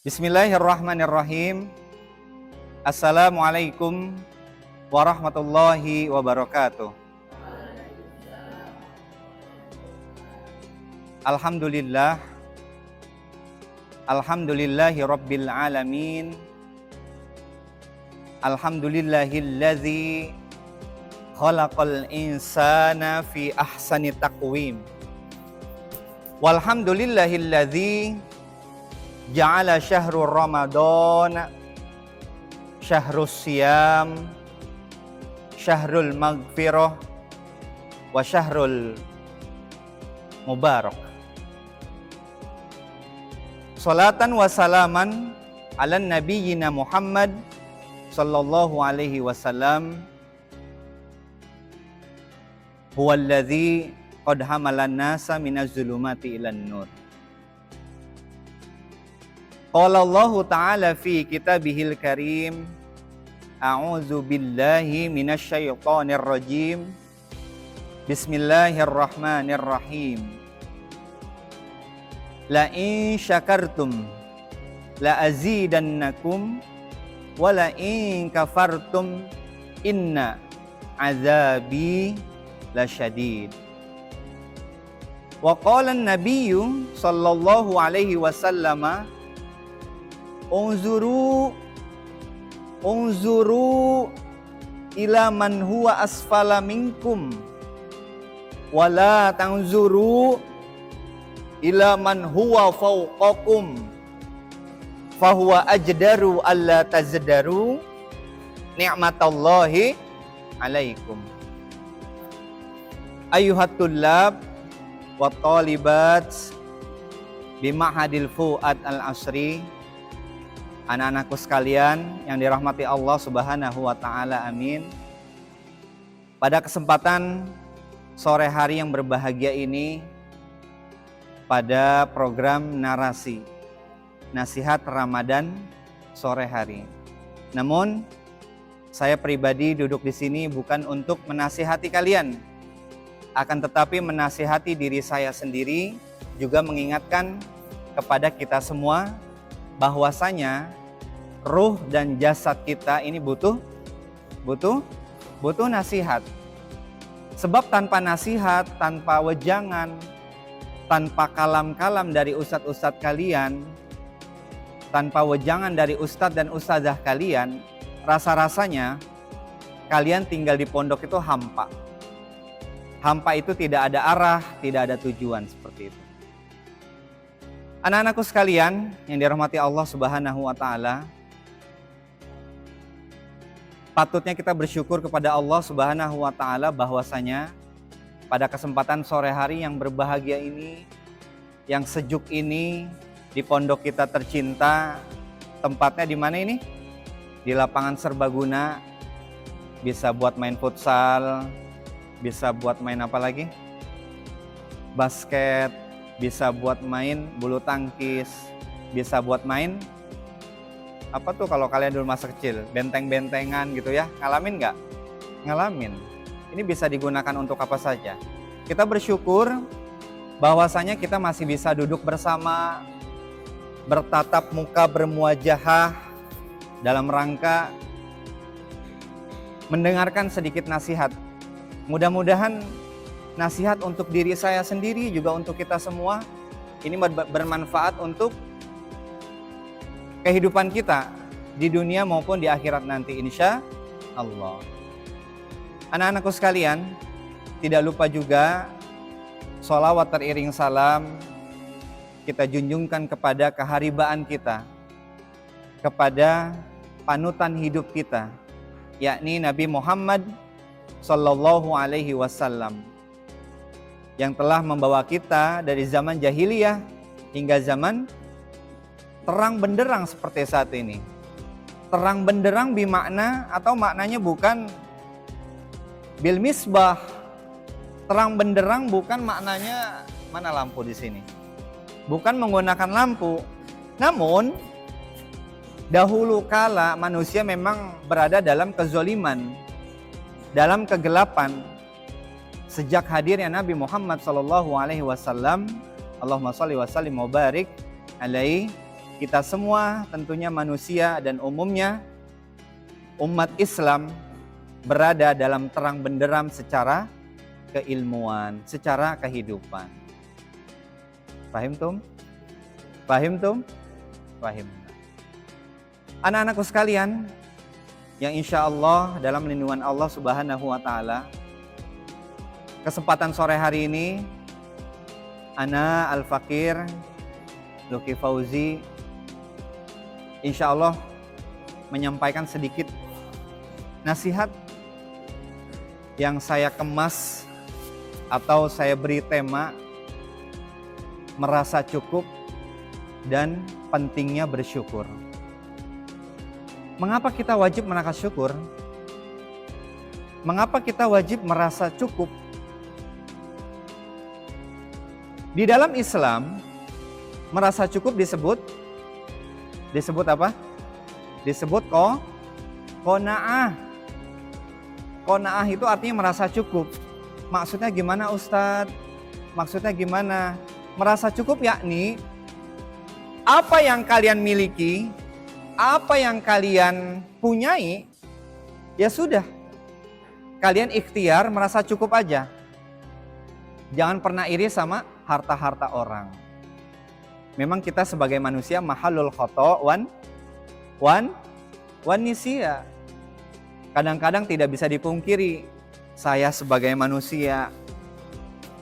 Bismillahirrahmanirrahim. Assalamualaikum warahmatullahi wabarakatuh. Alhamdulillah. Alhamdulillahi rabbil alamin. Alhamdulillahilladzi khalaqal insana fi ahsani taqwim. Walhamdulillahilladzi ja'ala syahrul Ramadan syahrus siyam, syahrul maghfirah, wa syahrul mubarak. Salatan wa salaman ala nabiyyina Muhammad sallallahu alaihi wasallam, huwallazi qad hamalan nasa minaz zulumati ilan nur. Qala Allah Ta'ala fi kitabihil karim, a'udzu billahi minasy syaithanir rajim. Bismillahirrahmanirrahim. La in syakartum la azidannakum wa la in kafartum inna azabi lasyadid. Wa qala an-nabiyyu sallallahu alaihi wasallam, unzuru ila man huwa asfala minkum wala tanzuru ila man huwa fawqakum fahuwa ajdaru alla tazdaru ni'matallahi alaikum. Ayyuhat tullab wa talibat bima'hadil Fuad al-Asri, anak-anakku sekalian yang dirahmati Allah Subhanahu wa Ta'ala, amin. Pada kesempatan sore hari yang berbahagia ini, pada program narasi nasihat Ramadan sore hari. Namun saya pribadi duduk di sini bukan untuk menasihati kalian, akan tetapi menasihati diri saya sendiri, juga mengingatkan kepada kita semua bahwasanya ruh dan jasad kita ini butuh nasihat. Sebab tanpa nasihat, tanpa wejangan, tanpa kalam-kalam dari ustadz-ustadz kalian, tanpa wejangan dari ustadz dan ustadzah kalian, rasa-rasanya kalian tinggal di pondok itu hampa. Hampa itu tidak ada arah, tidak ada tujuan, seperti itu. Anak-anakku sekalian yang dirahmati Allah Subhanahu wa Ta'ala, patutnya kita bersyukur kepada Allah Subhanahu wa Ta'ala bahwasanya pada kesempatan sore hari yang berbahagia ini, yang sejuk ini, di pondok kita tercinta, tempatnya di mana ini? Di lapangan serbaguna, bisa buat main futsal, bisa buat main apa lagi? Basket, bisa buat main bulu tangkis, bisa buat main apa tuh kalau kalian dulu masa kecil, benteng-bentengan gitu ya, ngalamin nggak? Ngalamin. Ini bisa digunakan untuk apa saja. Kita bersyukur bahwasanya kita masih bisa duduk bersama, bertatap muka, bermuajahah dalam rangka mendengarkan sedikit nasihat. Mudah-mudahan nasihat untuk diri saya sendiri, juga untuk kita semua, ini bermanfaat untuk kehidupan kita di dunia maupun di akhirat nanti, insya Allah. Anak-anakku sekalian, tidak lupa juga sholawat teriring salam kita junjungkan kepada keharibaan kita, kepada panutan hidup kita, yakni Nabi Muhammad sallallahu alaihi wasallam, yang telah membawa kita dari zaman jahiliyah hingga zaman terang benderang seperti saat ini. Terang benderang bimakna atau maknanya bukan bil misbah. Terang benderang bukan maknanya mana lampu di sini. Bukan menggunakan lampu. Namun dahulu kala manusia memang berada dalam kezoliman, dalam kegelapan. Sejak hadirnya Nabi Muhammad sallallahu alaihi wasallam, Allahumma shalli wa sallim wa barik alaihi, kita semua tentunya manusia dan umumnya umat Islam berada dalam terang benderang secara keilmuan, secara kehidupan. Paham tum? Paham tum? Paham. Anak-anakku sekalian, yang insya Allah dalam lindungan Allah Subhanahu wa Ta'ala, kesempatan sore hari ini, Ana Al-Fakir Luki Fauzi, insya Allah menyampaikan sedikit nasihat yang saya kemas atau saya beri tema merasa cukup dan pentingnya bersyukur. Mengapa kita wajib merasa syukur? Mengapa kita wajib merasa cukup? Di dalam Islam, merasa cukup disebut apa? Disebut qanaah. Qanaah itu artinya merasa cukup. Maksudnya gimana Ustadz? Maksudnya gimana? Merasa cukup yakni apa yang kalian miliki, apa yang kalian punyai, ya sudah. Kalian ikhtiar merasa cukup aja. Jangan pernah iri sama harta-harta orang. Memang kita sebagai manusia mahalul khoto wan nisya. Kadang-kadang tidak bisa dipungkiri. Saya sebagai manusia,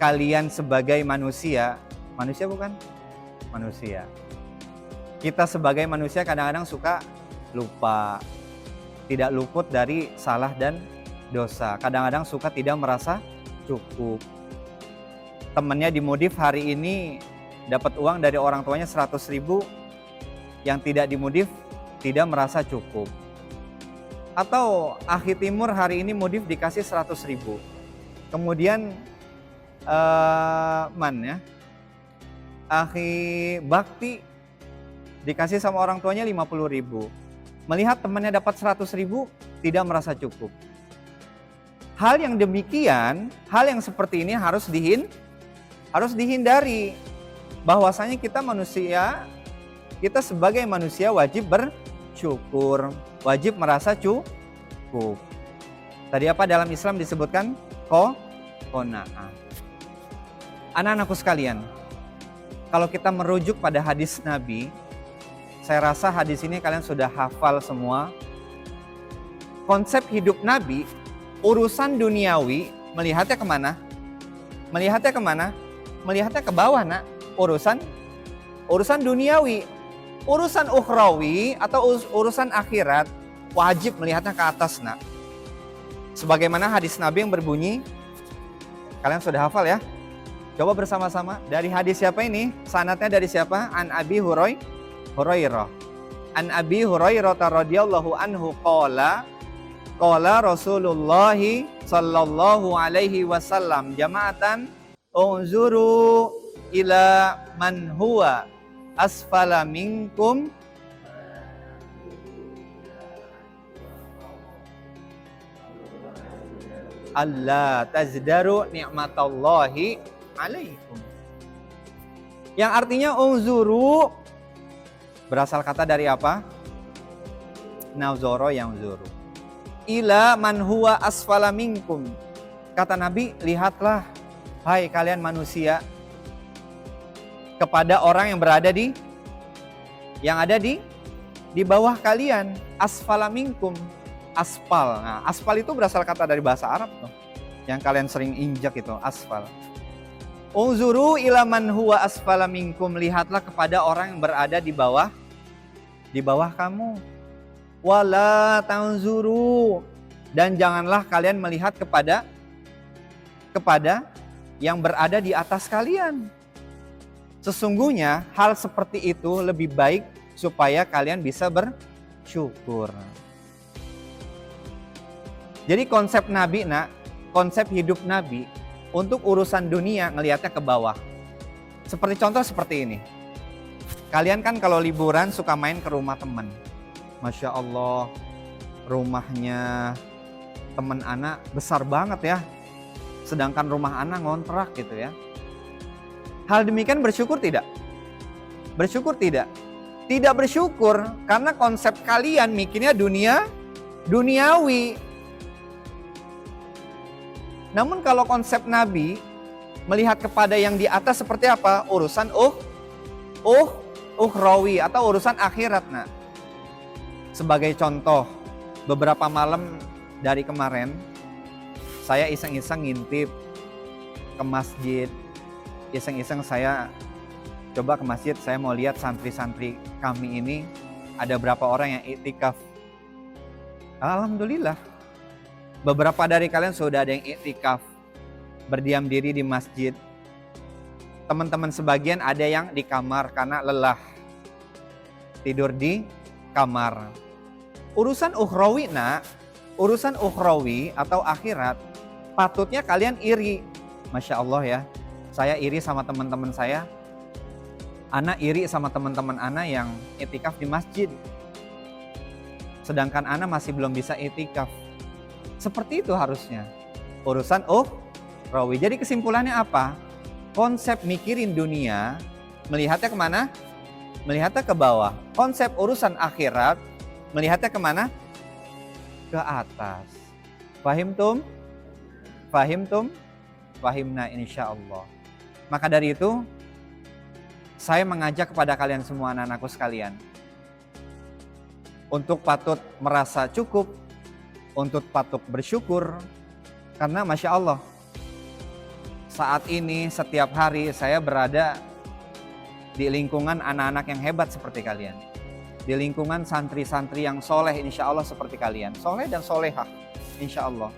kalian sebagai manusia. Manusia bukan? Manusia. Kita sebagai manusia kadang-kadang suka lupa. Tidak luput dari salah dan dosa. Kadang-kadang suka tidak merasa cukup. Temennya dimodif hari ini dapat uang dari orang tuanya 100.000, yang tidak dimodif tidak merasa cukup. Atau akhi timur hari ini modif dikasih 100.000. Kemudian akhi bakti dikasih sama orang tuanya 50.000. Melihat temannya dapat 100.000 tidak merasa cukup. Hal yang demikian, hal yang seperti ini harus dihindari. Bahwasanya kita manusia, kita sebagai manusia wajib bersyukur, wajib merasa cukup. Tadi apa dalam Islam disebutkan? Qanaah. Anak-anakku sekalian, kalau kita merujuk pada hadis Nabi, saya rasa hadis ini kalian sudah hafal semua. Konsep hidup Nabi, urusan duniawi, melihatnya kemana? Melihatnya kemana? Melihatnya ke bawah, nak. Urusan duniawi. Urusan ukhrawi atau urusan akhirat, wajib melihatnya ke atas, nak. Sebagaimana hadis Nabi yang berbunyi, kalian sudah hafal ya? Coba bersama-sama. Dari hadis siapa ini? Sanadnya dari siapa? An Abi Hurairah. An Abi Hurairah radhiyallahu anhu qala Rasulullah sallallahu alaihi wasallam jama'atan unzuru ila man huwa asfala minkum alla tazdaru ni'matallahi alaikum. Yang artinya unzuru berasal kata dari apa? Nazara yang zuru. Ila man huwa asfala minkum. Kata Nabi, lihatlah hai kalian manusia kepada orang yang berada di bawah kalian, asfala minkum. Aspal. Nah, aspal itu berasal kata dari bahasa Arab tuh. Yang kalian sering injak itu, aspal. Unzuru ila man huwa asfala minkum, lihatlah kepada orang yang berada di bawah kamu. Wala tanzuru, dan janganlah kalian melihat kepada yang berada di atas kalian. Sesungguhnya hal seperti itu lebih baik supaya kalian bisa bersyukur. Jadi konsep Nabi, konsep hidup Nabi untuk urusan dunia ngelihatnya ke bawah. Seperti contoh seperti ini. Kalian kan kalau liburan suka main ke rumah teman. Masya Allah, rumahnya teman anak besar banget ya. Sedangkan rumah anak ngontrak gitu ya. Hal demikian bersyukur tidak? Bersyukur tidak? Tidak bersyukur karena konsep kalian mikirnya duniawi. Namun kalau konsep Nabi melihat kepada yang di atas seperti apa? Urusan ukhrawi atau urusan akhirat. Nah, sebagai contoh, beberapa malam dari kemarin saya iseng-iseng ngintip ke masjid. Iseng-iseng saya coba ke masjid, saya mau lihat santri-santri kami ini ada berapa orang yang iktikaf. Alhamdulillah, beberapa dari kalian sudah ada yang iktikaf, berdiam diri di masjid. Teman-teman sebagian ada yang di kamar karena lelah, tidur di kamar. Urusan ukhrawi, urusan ukhrawi atau akhirat, patutnya kalian iri. Masya Allah ya, saya iri sama teman-teman saya. Ana iri sama teman-teman Ana yang itikaf di masjid. Sedangkan Ana masih belum bisa itikaf. Seperti itu harusnya. Urusan ukhrawi. Jadi kesimpulannya apa? Konsep mikirin dunia, melihatnya kemana? Melihatnya ke bawah. Konsep urusan akhirat, melihatnya kemana? Ke atas. Fahim tum? Fahimna insya Allah. Maka dari itu, saya mengajak kepada kalian semua anak-anakku sekalian untuk patut merasa cukup, untuk patut bersyukur. Karena Masya Allah, saat ini setiap hari saya berada di lingkungan anak-anak yang hebat seperti kalian. Di lingkungan santri-santri yang soleh insya Allah seperti kalian. Soleh dan solehah insya Allah.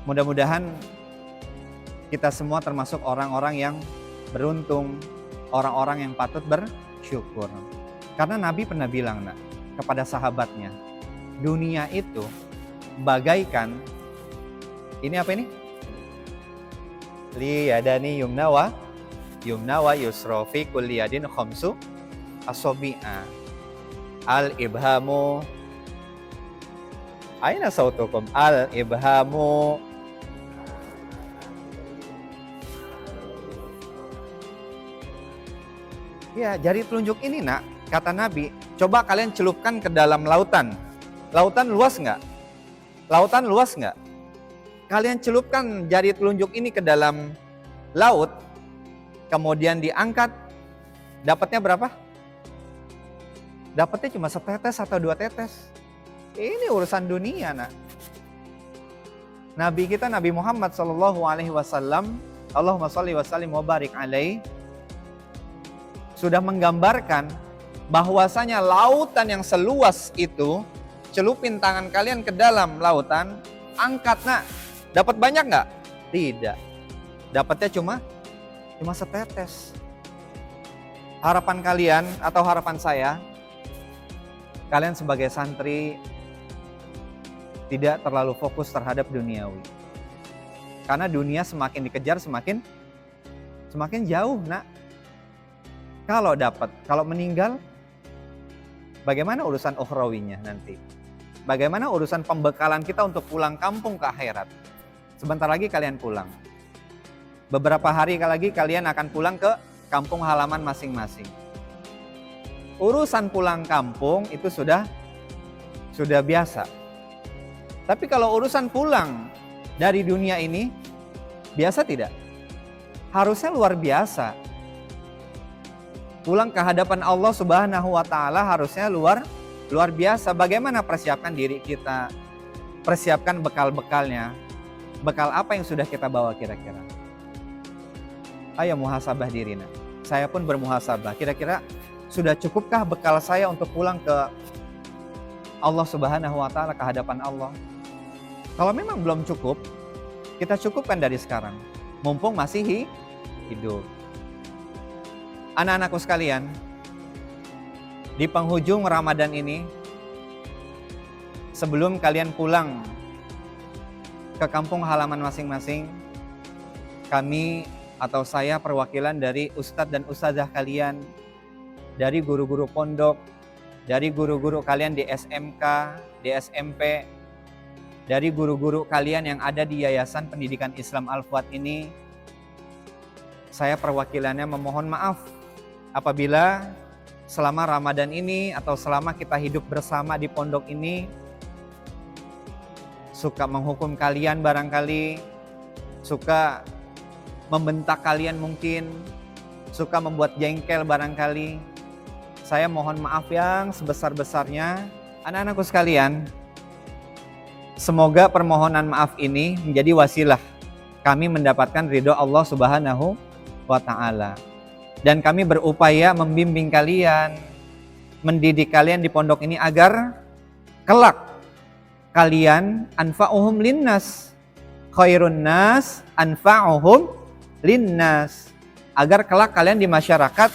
Mudah-mudahan kita semua termasuk orang-orang yang beruntung, orang-orang yang patut bersyukur. Karena Nabi pernah bilang kepada sahabatnya, dunia itu bagaikan, ini apa ini? Li yadani yumna wa yusra fi kulli yadin khamsu asabi'a. Al ibhamu, aina sautukum? Al ibhamu ya, jari telunjuk ini kata Nabi, coba kalian celupkan ke dalam lautan. Lautan luas nggak? Lautan luas nggak? Kalian celupkan jari telunjuk ini ke dalam laut, kemudian diangkat, dapatnya berapa? Dapatnya cuma setetes atau 2 tetes. Ini urusan dunia, Nabi kita, Nabi Muhammad SAW, Allahumma sholli wa sallim wa barik alaihi, sudah menggambarkan bahwasanya lautan yang seluas itu, celupin tangan kalian ke dalam lautan, angkat dapat banyak nggak? Tidak. Dapatnya cuma setetes. Harapan kalian atau harapan saya, kalian sebagai santri tidak terlalu fokus terhadap duniawi. Karena dunia semakin dikejar semakin jauh, Kalau dapat, kalau meninggal, bagaimana urusan ukhrawinya nanti? Bagaimana urusan pembekalan kita untuk pulang kampung ke akhirat? Sebentar lagi kalian pulang. Beberapa hari lagi kalian akan pulang ke kampung halaman masing-masing. Urusan pulang kampung itu sudah biasa. Tapi kalau urusan pulang dari dunia ini, biasa tidak? Harusnya luar biasa. Pulang ke hadapan Allah Subhanahu wa Ta'ala harusnya luar biasa. Bagaimana persiapkan diri kita? Persiapkan bekal-bekalnya. Bekal apa yang sudah kita bawa kira-kira? Ayo muhasabah diri. Saya pun bermuhasabah. Kira-kira sudah cukupkah bekal saya untuk pulang ke Allah Subhanahu wa Ta'ala, ke hadapan Allah? Kalau memang belum cukup, kita cukupkan dari sekarang. Mumpung masih hidup. Anak-anakku sekalian, di penghujung Ramadan ini, sebelum kalian pulang ke kampung halaman masing-masing, kami atau saya perwakilan dari ustadz dan ustazah kalian, dari guru-guru pondok, dari guru-guru kalian di SMK, di SMP, dari guru-guru kalian yang ada di Yayasan Pendidikan Islam Al-Fuad ini, saya perwakilannya memohon maaf apabila selama Ramadan ini atau selama kita hidup bersama di pondok ini suka menghukum kalian barangkali, suka membentak kalian mungkin, suka membuat jengkel barangkali, saya mohon maaf yang sebesar-besarnya. Anak-anakku sekalian, semoga permohonan maaf ini menjadi wasilah kami mendapatkan ridho Allah Subhanahu wa Ta'ala. Dan kami berupaya membimbing kalian, mendidik kalian di pondok ini agar kelak kalian anfa'uhum linnas, khairun nas anfa'uhum linnas, agar kelak kalian di masyarakat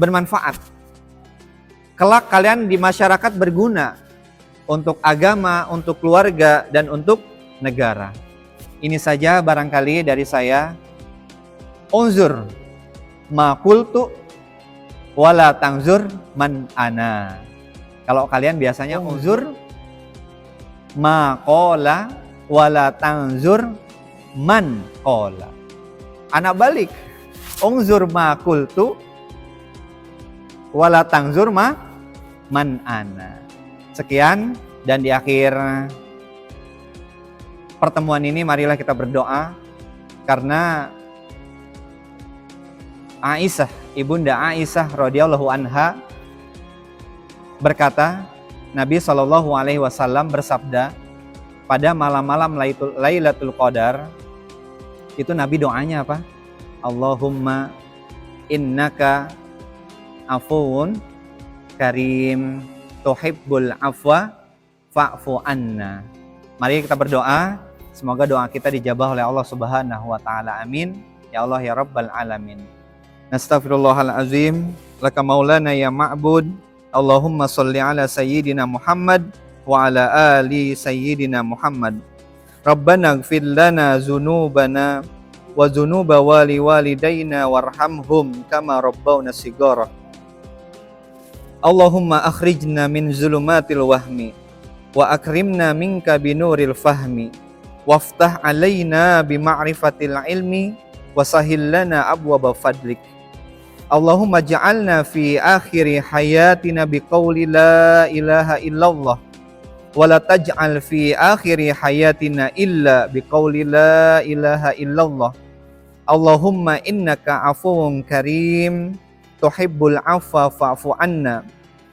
bermanfaat, kelak kalian di masyarakat berguna untuk agama, untuk keluarga, dan untuk negara. Ini saja barangkali dari saya. Unzur ma qultu wala tangzur man ana. Kalau kalian biasanya unzur ma qala wala tangzur man qala. Anak balik. Unzur ma qultu wala tangzur man ana. Sekian, dan di akhir pertemuan ini marilah kita berdoa karena Aisyah, ibunda Aisyah radhiyallahu anha berkata, Nabi SAW bersabda pada malam-malam Lailatul Qadar itu Nabi doanya apa? Allahumma innaka afuwun karim tuhibbul afwa fa'fu anna. Mari kita berdoa, semoga doa kita dijabah oleh Allah Subhanahu wa Ta'ala. Amin ya Allah ya Rabbal alamin. Nastaghfirullahalazim, laka maulana ya ma'bud. Allahumma sholli ala sayyidina Muhammad wa ala ali sayyidina Muhammad. Rabbana ighfir lana dzunubana wa dzunuba walidaina warhamhum kama rabbawna shighara. Allahumma akhrijna min zulumatil wahmi wa akrimna minka binuril fahmi waftah alaina bima'rifatil ilmi wa sahhil lana abwaba fadlik. Allahumma ja'alna fi akhiri hayatina biqauli la ilaha illallah wa la taj'al fi akhiri hayatina illa biqauli la ilaha illallah. Allahumma innaka afuwun karim tuhibbul afwa fa'fu anna.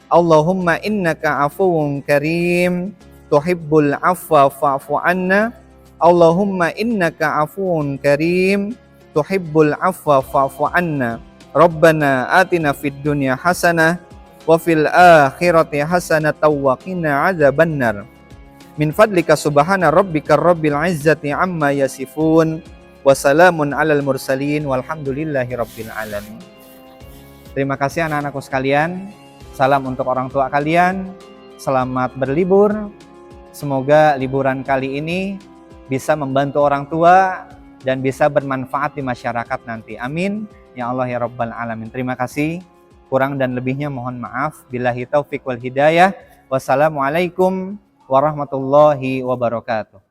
Allahumma innaka afuwun karim tuhibbul afwa fa'fu anna. Allahumma innaka afuwun karim tuhibbul afwa fa'fu anna. Rabbana atina fid dunya hasanah wa fil akhirati hasanah wa qina adzabannar. Min fadlika subhana rabbika rabbil izzati amma yasifun wa salamun alal mursalin walhamdulillahi rabbil alamin. Terima kasih anak-anakku sekalian. Salam untuk orang tua kalian. Selamat berlibur. Semoga liburan kali ini bisa membantu orang tua dan bisa bermanfaat di masyarakat nanti. Amin ya Allah ya Rabbal alamin. Terima kasih. Kurang dan lebihnya mohon maaf. Billahi taufiq wal hidayah. Wassalamualaikum warahmatullahi wabarakatuh.